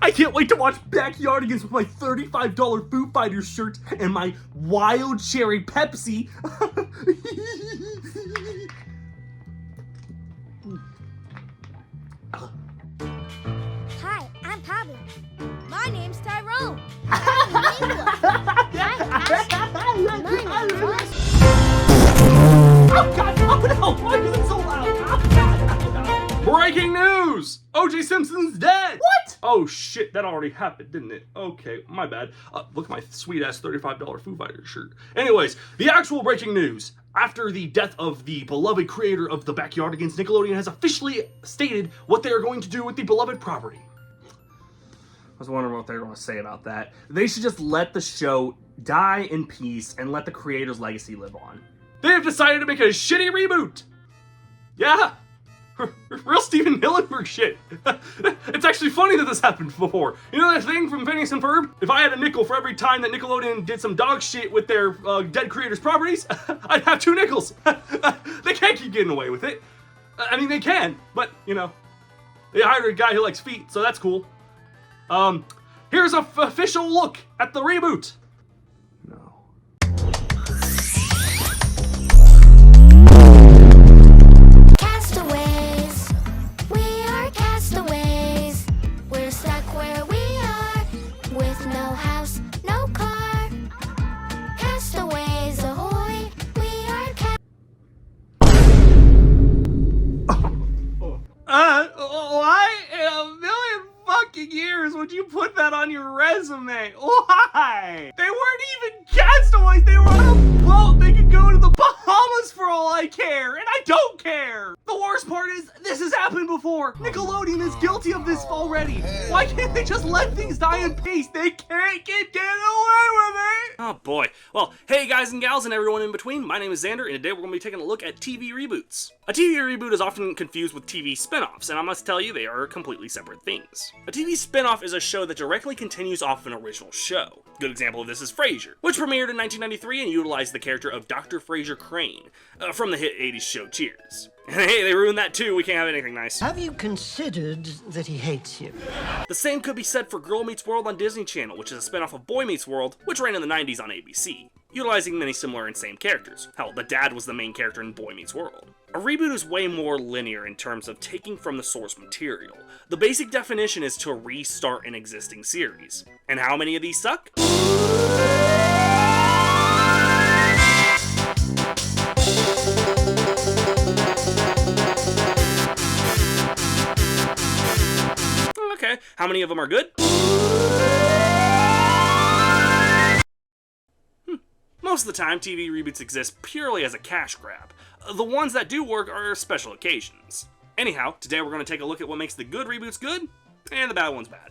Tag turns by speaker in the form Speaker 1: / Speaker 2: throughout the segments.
Speaker 1: I can't wait to watch Backyardigans with my $35 Foo Fighters shirt and my Wild Cherry Pepsi.
Speaker 2: Hi, I'm Pablo. My name's Tyrone.
Speaker 1: Oh God! Oh no! Why is it so loud? Oh God! Breaking news! O.J. Simpson's dead! What? Oh shit, that already happened, didn't it? Okay, my bad. Look at my sweet-ass $35 Foo Fighters shirt. Anyways, the actual breaking news. After the death of the beloved creator of the Backyardigans, Nickelodeon has officially stated what they are going to do with the beloved property. I was wondering what they were going to say about that. They should just let the show die in peace and let the creator's legacy live on. They have decided to make a shitty reboot. Yeah. Real Steven Hillenburg shit. It's actually funny that this happened before. You know that thing from Phineas and Ferb? If I had a nickel for every time that Nickelodeon did some dog shit with their dead creators' properties, I'd have 2 nickels. They can't keep getting away with it. I mean, they can, but, you know, they hired a guy who likes feet, so that's cool. Here's an official look at the reboot. No.
Speaker 2: Castaways. We are castaways. We're stuck where we are with no house, no car. Castaways ahoy. We are
Speaker 1: Why in a million fucking years would you put that on your resume? Why? They weren't even castaways. They were on a boat. They could go to the Bahamas for all I care, and I don't care. The worst part is this has happened before. Nickelodeon is guilty of this already. Why can't they just let things die in peace? They can't get away with it. Oh boy. Well, hey guys and gals and everyone in between. My name is Xander, and today we're going to be taking a look at TV reboots. A TV reboot is often confused with TV spin-offs, and I must tell you they are completely separate things. A TV spin-off is a show that directly continues off an original show. A good example of this is Frasier, which premiered in 1993 and utilized the character of Dr. Frasier Crane from the hit 80s show Cheers. Hey, they ruined that too. We can't have anything nice.
Speaker 3: Have you considered that he hates you?
Speaker 1: The same could be said for Girl Meets World on Disney Channel, which is a spin-off of Boy Meets World, which ran in the 90s on ABC, utilizing many similar and same characters. Hell, the dad was the main character in Boy Meets World. A reboot is way more linear in terms of taking from the source material. The basic definition is to restart an existing series. And how many of these suck? Okay, how many of them are good? Most of the time, TV reboots exist purely as a cash grab. The ones that do work are special occasions. Anyhow, today we're going to take a look at what makes the good reboots good, and the bad ones bad.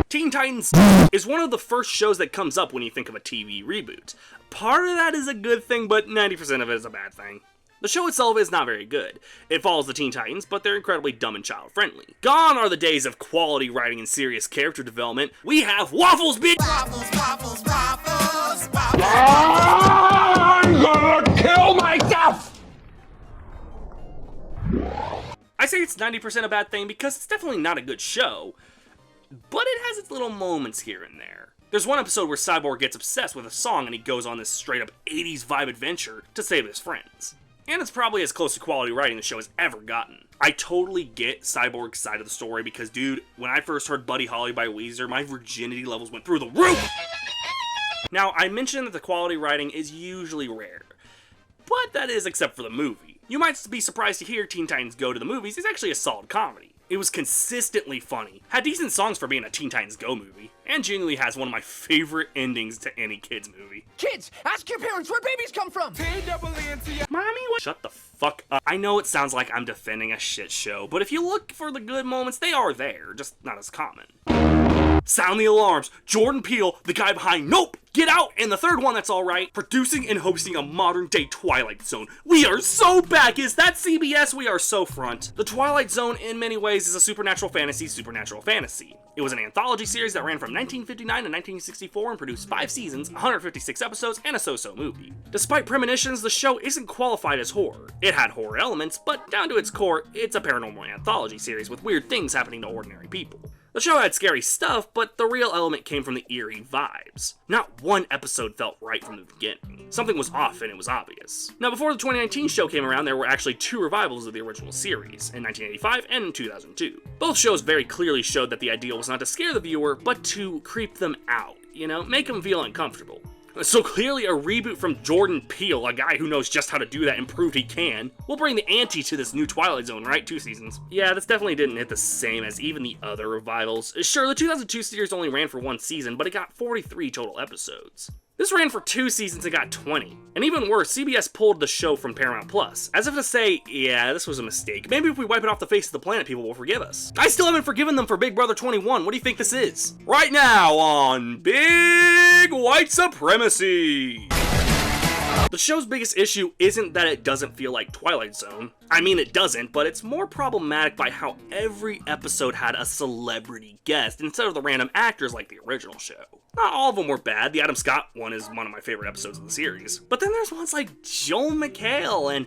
Speaker 1: Teen Titans is one of the first shows that comes up when you think of a TV reboot. Part of that is a good thing, but 90% of it is a bad thing. The show itself is not very good. It follows the Teen Titans, but they're incredibly dumb and child-friendly. Gone are the days of quality writing and serious character development. We have waffles, bitch! Waffles, waffles, waffles, waffles! I'm gonna kill myself! I say it's 90% a bad thing because it's definitely not a good show, but it has its little moments here and there. There's one episode where Cyborg gets obsessed with a song and he goes on this straight-up 80s vibe adventure to save his friends. And it's probably as close to quality writing the show has ever gotten. I totally get Cyborg's side of the story because, dude, when I first heard Buddy Holly by Weezer, my virginity levels went through the roof! Now, I mentioned that the quality writing is usually rare, but that is except for the movie. You might be surprised to hear Teen Titans Go to the movies is actually a solid comedy. It was consistently funny, had decent songs for being a Teen Titans Go movie, and genuinely has one of my favorite endings to any kids movie.
Speaker 4: Kids, ask your parents where babies come from!
Speaker 1: Mommy, what? Shut the fuck up. I know it sounds like I'm defending a shit show, but if you look for the good moments, they are there, just not as common. Sound the alarms. Jordan Peele, the guy behind Nope, Get Out, and the third one that's alright, producing and hosting a modern-day Twilight Zone. We are so back! Is that CBS? We are so front. The Twilight Zone, in many ways, is a supernatural fantasy. It was an anthology series that ran from 1959 to 1964 and produced 5 seasons, 156 episodes, and a so-so movie. Despite premonitions, the show isn't qualified as horror. It had horror elements, but down to its core, it's a paranormal anthology series with weird things happening to ordinary people. The show had scary stuff, but the real element came from the eerie vibes. Not one episode felt right from the beginning. Something was off and it was obvious. Now, before the 2019 show came around, there were actually 2 revivals of the original series, in 1985 and in 2002. Both shows very clearly showed that the idea was not to scare the viewer, but to creep them out, you know, make them feel uncomfortable. So clearly a reboot from Jordan Peele, a guy who knows just how to do that and proved he can, will bring the ante to this new Twilight Zone, right? 2 seasons. Yeah, this definitely didn't hit the same as even the other revivals. Sure, the 2002 series only ran for 1 season, but it got 43 total episodes. This ran for 2 seasons and got 20. And even worse, CBS pulled the show from Paramount Plus, as if to say, yeah, this was a mistake. Maybe if we wipe it off the face of the planet, people will forgive us. I still haven't forgiven them for Big Brother 21. What do you think this is? Right now on Big White Supremacy. The show's biggest issue isn't that it doesn't feel like Twilight Zone. I mean, it doesn't, but it's more problematic by how every episode had a celebrity guest instead of the random actors like the original show. Not all of them were bad. The Adam Scott one is one of my favorite episodes of the series. But then there's ones like Joel McHale and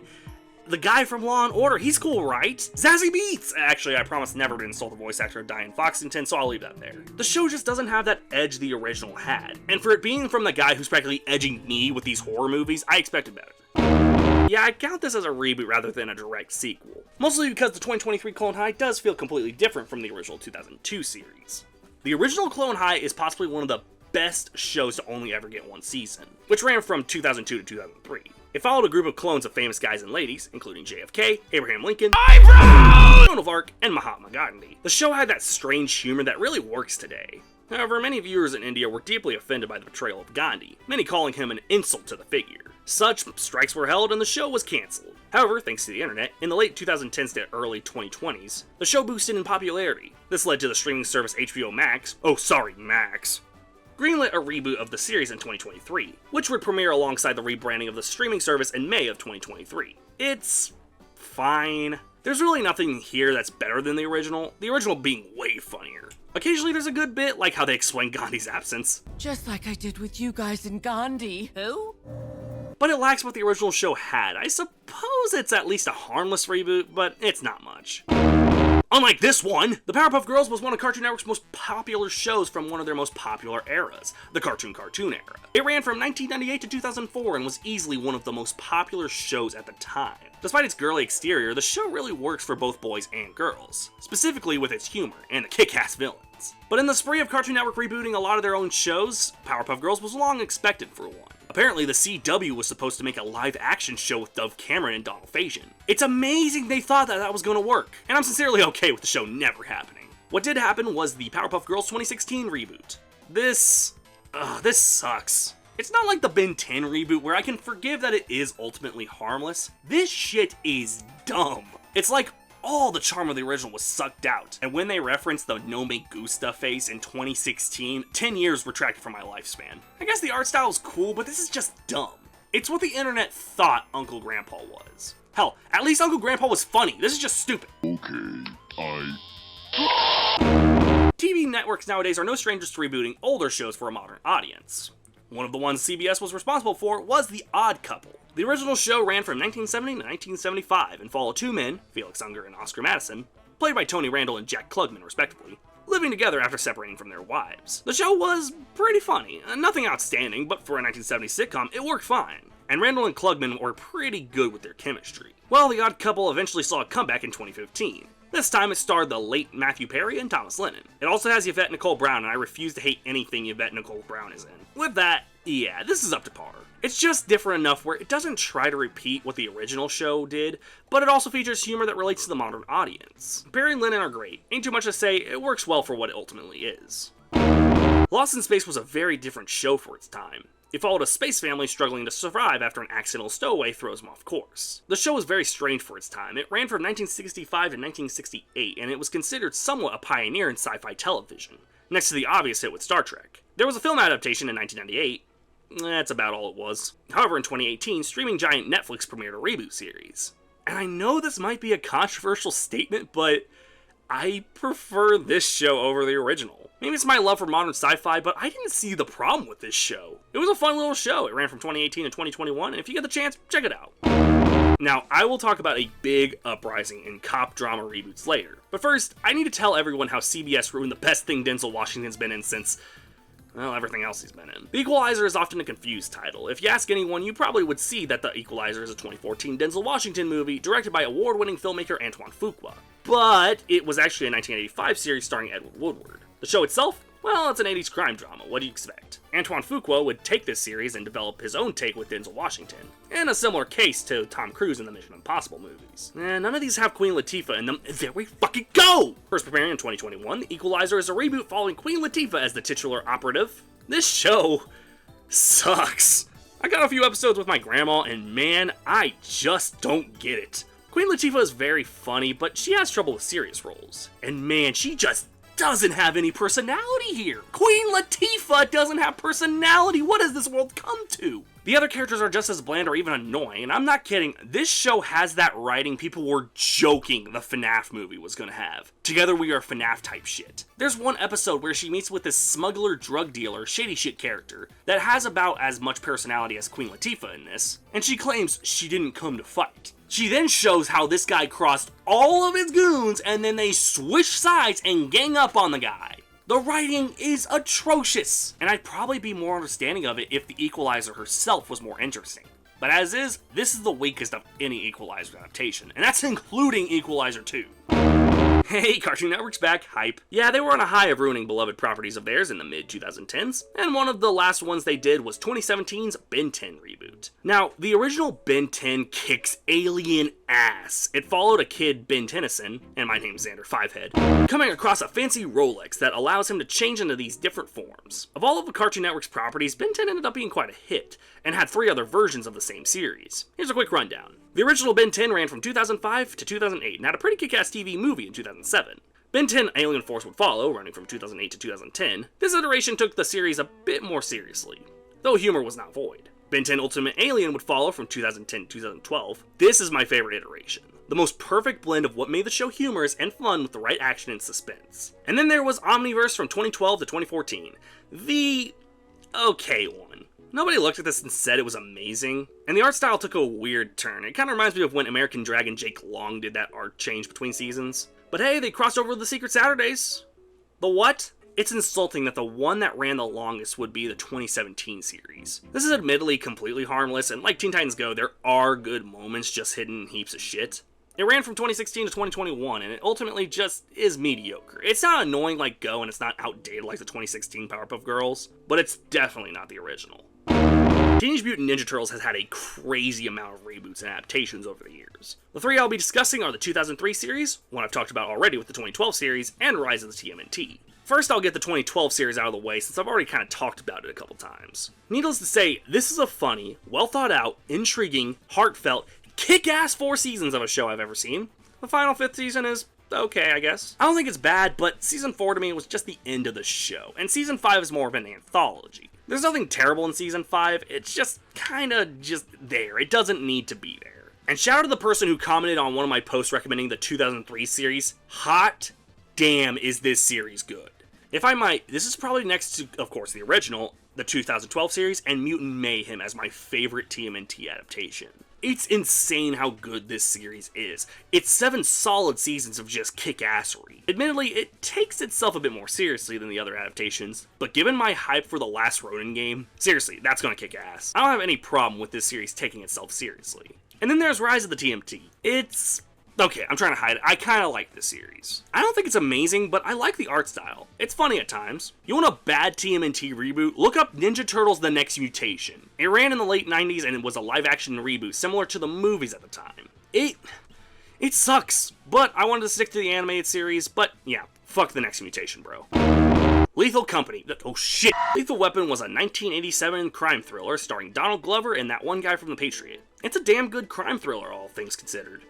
Speaker 1: the guy from Law and Order. He's cool, right? Zazie Beetz! Actually, I promise never to insult the voice actor of Diane Foxington, so I'll leave that there. The show just doesn't have that edge the original had. And for it being from the guy who's practically edging me with these horror movies, I expected better. Yeah, I count this as a reboot rather than a direct sequel. Mostly because the 2023 Clone High does feel completely different from the original 2002 series. The original Clone High is possibly one of the best shows to only ever get 1 season, which ran from 2002 to 2003. It followed a group of clones of famous guys and ladies, including JFK, Abraham Lincoln, Joan of Arc, and Mahatma Gandhi. The show had that strange humor that really works today. However, many viewers in India were deeply offended by the portrayal of Gandhi, many calling him an insult to the figure. Such strikes were held and the show was cancelled. However, thanks to the internet, in the late 2010s to early 2020s, the show boosted in popularity. This led to the streaming service HBO Max, Max, greenlit a reboot of the series in 2023, which would premiere alongside the rebranding of the streaming service in May of 2023. It's fine. There's really nothing here that's better than the original being way funnier. Occasionally there's a good bit, like how they explain Gandhi's absence.
Speaker 4: Just like I did with you guys in Gandhi. Who?
Speaker 1: But it lacks what the original show had. I suppose it's at least a harmless reboot, but it's not much. Unlike this one, the Powerpuff Girls was one of Cartoon Network's most popular shows from one of their most popular eras, the Cartoon era. It ran from 1998 to 2004 and was easily one of the most popular shows at the time. Despite its girly exterior, the show really works for both boys and girls, specifically with its humor and the kick-ass villains. But in the spree of Cartoon Network rebooting a lot of their own shows, Powerpuff Girls was long expected for one. Apparently, the CW was supposed to make a live-action show with Dove Cameron and Donald Faison. It's amazing they thought that was going to work, and I'm sincerely okay with the show never happening. What did happen was the Powerpuff Girls 2016 reboot. This sucks. It's not like the BenTen reboot where I can forgive that it is ultimately harmless. This shit is dumb. It's like all the charm of the original was sucked out, and when they referenced the No Me Gusta face in 2016, 10 years retracted from my lifespan. I guess the art style is cool, but this is just dumb. It's what the internet thought Uncle Grandpa was. Hell, at least Uncle Grandpa was funny. This is just stupid. TV networks nowadays are no strangers to rebooting older shows for a modern audience. One of the ones CBS was responsible for was The Odd Couple. The original show ran from 1970 to 1975 and followed 2 men, Felix Unger and Oscar Madison, played by Tony Randall and Jack Klugman respectively, living together after separating from their wives. The show was pretty funny, nothing outstanding, but for a 1970s sitcom, it worked fine, and Randall and Klugman were pretty good with their chemistry. Well, The Odd Couple eventually saw a comeback in 2015. This time it starred the late Matthew Perry and Thomas Lennon. It also has Yvette Nicole Brown, and I refuse to hate anything Yvette Nicole Brown is in. With that, yeah, this is up to par. It's just different enough where it doesn't try to repeat what the original show did, but it also features humor that relates to the modern audience. Perry and Lennon are great. Ain't too much to say, it works well for what it ultimately is. Lost in Space was a very different show for its time. It followed a space family struggling to survive after an accidental stowaway throws them off course. The show was very strange for its time. It ran from 1965 to 1968, and it was considered somewhat a pioneer in sci-fi television, next to the obvious hit with Star Trek. There was a film adaptation in 1998. That's about all it was. However, in 2018, streaming giant Netflix premiered a reboot series. And I know this might be a controversial statement, but I prefer this show over the original. Maybe it's my love for modern sci-fi, but I didn't see the problem with this show. It was a fun little show. It ran from 2018 to 2021, and if you get the chance, check it out. Now, I will talk about a big uprising in cop drama reboots later, but first, I need to tell everyone how CBS ruined the best thing Denzel Washington's been in since, well, everything else he's been in. The Equalizer is often a confused title. If you ask anyone, you probably would see that The Equalizer is a 2014 Denzel Washington movie directed by award-winning filmmaker Antoine Fuqua. But it was actually a 1985 series starring Edward Woodward. The show itself? Well, it's an 80s crime drama, what do you expect? Antoine Fuqua would take this series and develop his own take with Denzel Washington, in a similar case to Tom Cruise in the Mission Impossible movies. And none of these have Queen Latifah in them, there we fucking go! First premiering in 2021, The Equalizer is a reboot following Queen Latifah as the titular operative. This show sucks. I got a few episodes with my grandma, and man, I just don't get it. Queen Latifah is very funny, but she has trouble with serious roles. And man, she just doesn't have any personality here. Queen Latifah doesn't have personality. What has this world come to? The other characters are just as bland or even annoying, and I'm not kidding. This show has that writing people were joking the FNAF movie was gonna have. Together we are FNAF type shit. There's one episode where she meets with this smuggler drug dealer shady shit character that has about as much personality as Queen Latifah in this, and she claims she didn't come to fight. She then shows how this guy crossed all of his goons and then they switch sides and gang up on the guy. The writing is atrocious, and I'd probably be more understanding of it if the Equalizer herself was more interesting. But as is, this is the weakest of any Equalizer adaptation, and that's including Equalizer 2. Hey, Cartoon Network's back, hype. Yeah, they were on a high of ruining beloved properties of theirs in the mid-2010s, and one of the last ones they did was 2017's BenTen reboot. Now, the original BenTen kicks alien ass. It followed a kid, Ben Tennyson, and my name's Xander Fivehead, coming across a fancy Rolex that allows him to change into these different forms. Of all of the Cartoon Network's properties, BenTen ended up being quite a hit, and had 3 other versions of the same series. Here's a quick rundown. The original BenTen ran from 2005 to 2008 and had a pretty kick-ass TV movie in 2007. BenTen Alien Force would follow, running from 2008 to 2010. This iteration took the series a bit more seriously, though humor was not void. BenTen Ultimate Alien would follow from 2010 to 2012. This is my favorite iteration. The most perfect blend of what made the show humorous and fun with the right action and suspense. And then there was Omniverse from 2012 to 2014. The okay one. Nobody looked at this and said it was amazing, and the art style took a weird turn. It kind of reminds me of when American Dragon Jake Long did that art change between seasons. But hey, they crossed over the Secret Saturdays. The what? It's insulting that the one that ran the longest would be the 2017 series. This is admittedly completely harmless, and like Teen Titans Go, there are good moments just hidden in heaps of shit. It ran from 2016 to 2021, and it ultimately just is mediocre. It's not annoying like Go, and it's not outdated like the 2016 Powerpuff Girls, but it's definitely not the original. Teenage Mutant Ninja Turtles has had a crazy amount of reboots and adaptations over the years. The 3 I'll be discussing are the 2003 series, one I've talked about already with the 2012 series, and Rise of the TMNT. First, I'll get the 2012 series out of the way since I've already kind of talked about it a couple times. Needless to say, this is a funny, well thought out, intriguing, heartfelt, kick-ass 4 seasons of a show I've ever seen. The final 5th season is okay, I guess. I don't think it's bad, but season 4 to me was just the end of the show, and season 5 is more of an anthology. There's nothing terrible in season 5, it's just kinda just there. It doesn't need to be there. And shout out to the person who commented on one of my posts recommending the 2003 series. Hot damn is this series good. If I might, this is probably next to, of course, the original, the 2012 series, and Mutant Mayhem as my favorite TMNT adaptation. It's insane how good this series is. It's 7 solid seasons of just kick-assery. Admittedly, it takes itself a bit more seriously than the other adaptations, but given my hype for the last Ronin game, seriously, that's gonna kick ass. I don't have any problem with this series taking itself seriously. And then there's Rise of the TMT. It's okay, I'm trying to hide it. I kind of like this series. I don't think it's amazing, but I like the art style. It's funny at times. You want a bad TMNT reboot? Look up Ninja Turtles The Next Mutation. It ran in the late 90s and it was a live-action reboot, similar to the movies at the time. It sucks, but I wanted to stick to the animated series, but yeah, fuck The Next Mutation, bro. Lethal Company. Oh shit. Lethal Weapon was a 1987 crime thriller starring Donald Glover and that one guy from The Patriot. It's a damn good crime thriller, all things considered.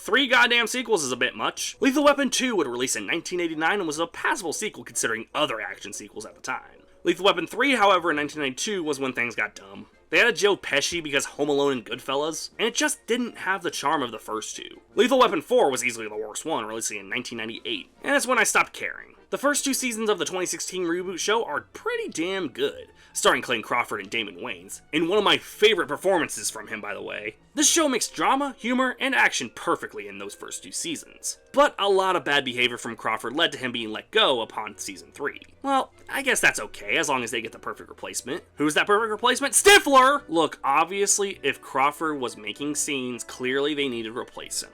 Speaker 1: 3 goddamn sequels is a bit much. Lethal Weapon 2 would release in 1989 and was a passable sequel considering other action sequels at the time. Lethal Weapon 3, however, in 1992 was when things got dumb. They had a Joe Pesci because Home Alone and Goodfellas, and it just didn't have the charm of the first 2. Lethal Weapon 4 was easily the worst one, releasing in 1998, and that's when I stopped caring. The first 2 seasons of the 2016 reboot show are pretty damn good, starring Clayton Crawford and Damon Wayans, in one of my favorite performances from him, by the way. This show mixed drama, humor, and action perfectly in those first 2 seasons. But a lot of bad behavior from Crawford led to him being let go upon season 3. Well, I guess that's okay, as long as they get the perfect replacement. Who's that perfect replacement? Stifler! Look, obviously, if Crawford was making scenes, clearly they needed to replace him.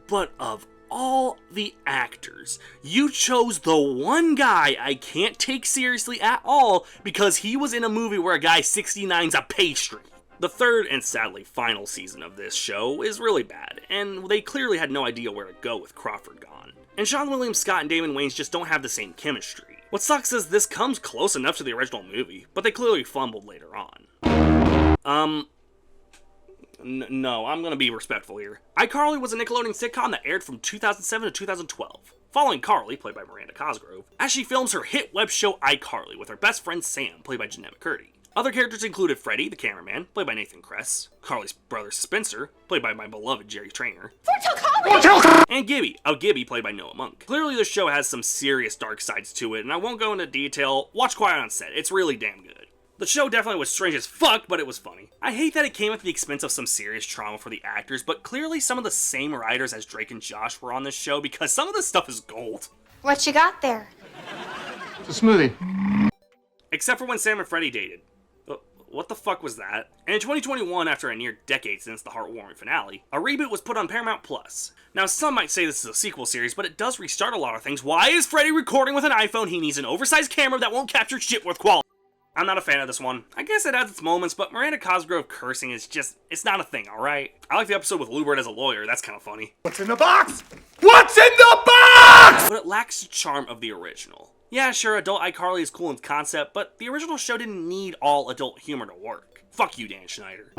Speaker 1: But of all the actors, you chose the one guy I can't take seriously at all because he was in a movie where a guy 69's a pastry. The third and sadly final season of this show is really bad, and they clearly had no idea where to go with Crawford gone. And Sean William Scott and Damon Wayans just don't have the same chemistry. What sucks is this comes close enough to the original movie, but they clearly fumbled later on. No, I'm gonna be respectful here. iCarly was a Nickelodeon sitcom that aired from 2007 to 2012, following Carly, played by Miranda Cosgrove, as she films her hit web show iCarly with her best friend Sam, played by Jeanette McCurdy. Other characters included Freddie, the cameraman, played by Nathan Kress, Carly's brother Spencer, played by my beloved Jerry Trainer, and Gibby, played by Noah Monk. Clearly this show has some serious dark sides to it, and I won't go into detail. Watch Quiet on Set, it's really damn good. The show definitely was strange as fuck, but it was funny. I hate that it came at the expense of some serious trauma for the actors, but clearly some of the same writers as Drake and Josh were on this show because some of this stuff is gold.
Speaker 2: What you got there?
Speaker 5: It's a smoothie.
Speaker 1: Except for when Sam and Freddie dated. What the fuck was that? And in 2021, after a near decade since the heartwarming finale, a reboot was put on Paramount Plus. Now, some might say this is a sequel series, but it does restart a lot of things. Why is Freddie recording with an iPhone? He needs an oversized camera that won't capture shit worth quality. I'm not a fan of this one. I guess it has its moments, but Miranda Cosgrove cursing is just, it's not a thing, alright? I like the episode with Lubert as a lawyer, that's kind of funny.
Speaker 5: What's in the box? What's in the box?
Speaker 1: But it lacks the charm of the original. Yeah, sure, adult iCarly is cool in concept, but the original show didn't need all adult humor to work. Fuck you, Dan Schneider.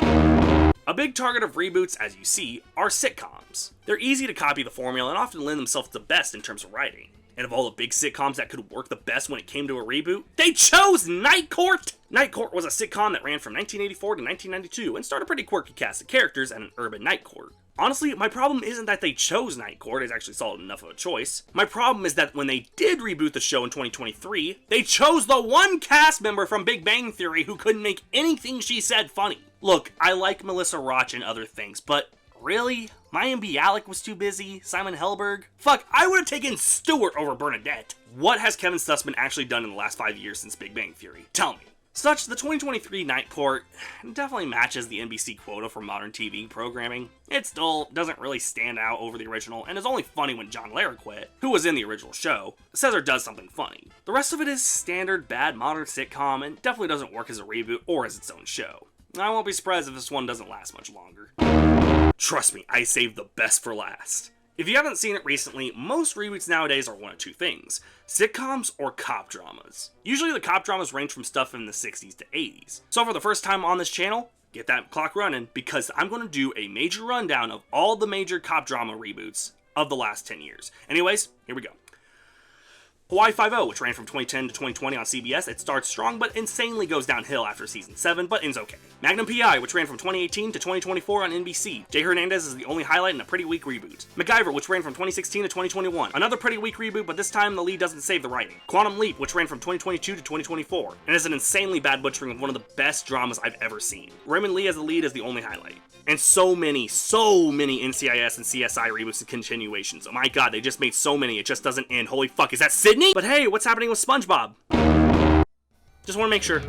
Speaker 1: A big target of reboots, as you see, are sitcoms. They're easy to copy the formula and often lend themselves the best in terms of writing. And of all the big sitcoms that could work the best when it came to a reboot, they chose Night Court! Night Court was a sitcom that ran from 1984 to 1992 and starred a pretty quirky cast of characters and an urban night court. Honestly, my problem isn't that they chose Night Court, it's actually solid enough of a choice. My problem is that when they did reboot the show in 2023, they chose the one cast member from Big Bang Theory who couldn't make anything she said funny. Look, I like Melissa Roch and other things, but really? Mayim Bialik was too busy? Simon Helberg? Fuck, I would have taken Stewart over Bernadette. What has Kevin Sussman actually done in the last 5 years since Big Bang Theory? Tell me. Such, the 2023 Night Court definitely matches the NBC quota for modern TV programming. It's dull, doesn't really stand out over the original, and is only funny when John Larroquette, who was in the original show, says or does something funny. The rest of it is standard bad modern sitcom and definitely doesn't work as a reboot or as its own show. I won't be surprised if this one doesn't last much longer. Trust me, I saved the best for last. If you haven't seen it recently, most reboots nowadays are one of two things: sitcoms or cop dramas. Usually the cop dramas range from stuff in the 60s to 80s. So for the first time on this channel, get that clock running, because I'm going to do a major rundown of all the major cop drama reboots of the last 10 years. Anyways, here we go. Hawaii Five-0, which ran from 2010 to 2020 on CBS, it starts strong but insanely goes downhill after season 7, but ends okay. Magnum P.I., which ran from 2018 to 2024 on NBC. Jay Hernandez is the only highlight in a pretty weak reboot. MacGyver, which ran from 2016 to 2021. Another pretty weak reboot, but this time the lead doesn't save the writing. Quantum Leap, which ran from 2022 to 2024, and is an insanely bad butchering of one of the best dramas I've ever seen. Raymond Lee as the lead is the only highlight. And so many NCIS and CSI reboots and continuations. Oh my god, they just made so many, it just doesn't end. Holy fuck, is that Sydney? But hey, what's happening with SpongeBob? Just want to make sure.